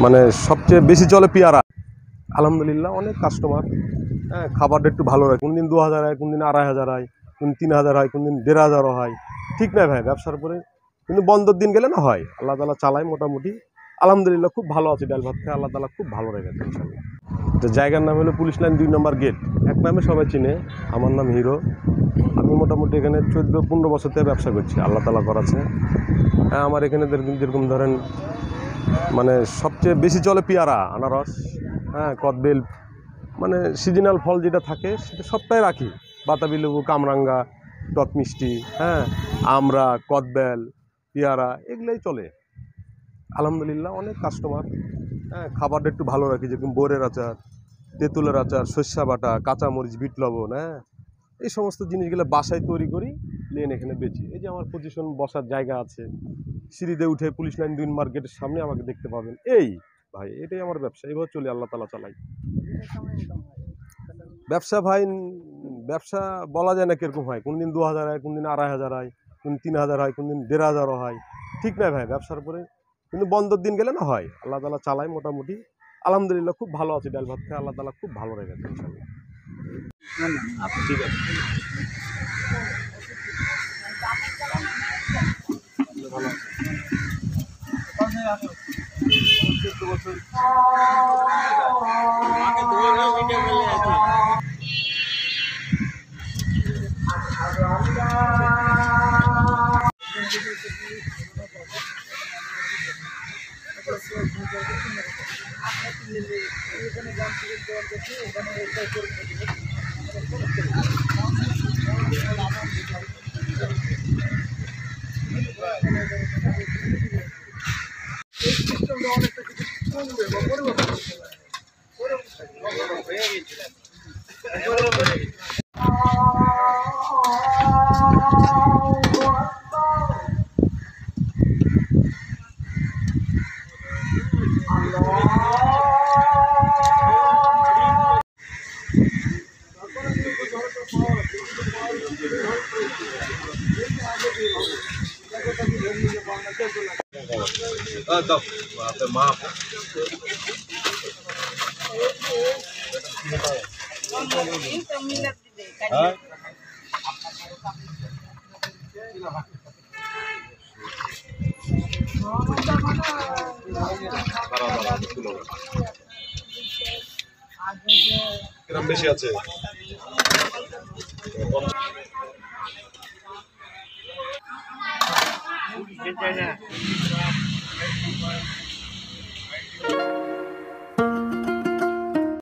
মানে সবচেয়ে বেশি চলে পেয়ারা। আলহামদুলিল্লাহ অনেক কাস্টমার। হ্যাঁ, খাবারটা একটু ভালো হয়, কোনদিন 2000 হয়, কোনদিন 2500 হয়, কোনদিন 3000 হয়, কোনদিন 1500 হয়। ঠিক নাই ভাই ব্যবসার উপরে, কিন্তু বন্ধের দিন গেলে না হয়। আল্লাহ তাআলা চালায় মোটামুটি। আলহামদুলিল্লাহ খুব ভালো আছে, ডাল ভাত খেয়ে আল্লাহ তাআলা খুব ভালো রেখেছে ইনশাআল্লাহ। তো জায়গার নাম হলো পুলিশ লাইন 2 নম্বর গেট, এক নামে সবাই চিনে। আমার নাম হিরো। আমি মোটামুটি এখানে 14-15 বছর থেকে ব্যবসা করছি, আল্লাহ তাআলা করাছে। হ্যাঁ, আমার এখানে যেরকম ধরেন মানে সবচেয়ে বেশি চলে পেয়ারা, আনারস, হ্যাঁ, কদবেল, মানে সিজনাল ফল যেটা থাকে সেটা সবটাই রাখি। বাতাবি লেবু, কামরাঙ্গা, টক মিষ্টি, হ্যাঁ, আমরা, কদবেল, পেয়ারা, এগুলোই চলে। আলহামদুলিল্লাহ অনেক কাস্টমার। হ্যাঁ, খাবারটা একটু ভালো রাখি, যেরকম বোরের আচার, তেঁতুলের আচার, সর্ষা বাটা, কাঁচামরিচ, বিট লবণ, হ্যাঁ, এই সমস্ত জিনিসগুলো বাসায় তৈরি করি, নিয়ে এখানে বেচি। এই যে আমার পজিশন, বসার জায়গা আছে, সিঁড়িতে উঠে পুলিশ লাইন 2 মার্কেটের সামনে আমাকে দেখতে পাবেন। এই ভাই এটাই আমার ব্যবসা, এইভাবে চলে আল্লাহ তাআলা চালাই। ব্যবসা ভাই, ব্যবসা বলা যায় না কিরকম হয়, কোনদিন 2000 হয়, কোনদিন 2500 হয়, কোনদিন 3000 হয়, কোনদিন 1500 হয়। ঠিক নাই ভাই ব্যবসার উপরে, কিন্তু বন্ধের দিন গেলে না হয়। আল্লাহ তাআলা চালায় মোটামুটি। আলহামদুলিল্লাহ খুব ভালো আছে, ডাল ভাত খেয়ে আল্লাহ তাআলা খুব ভালো রেখেছে ইনশাআল্লাহ। ঠিক আছে। বেশি আছে।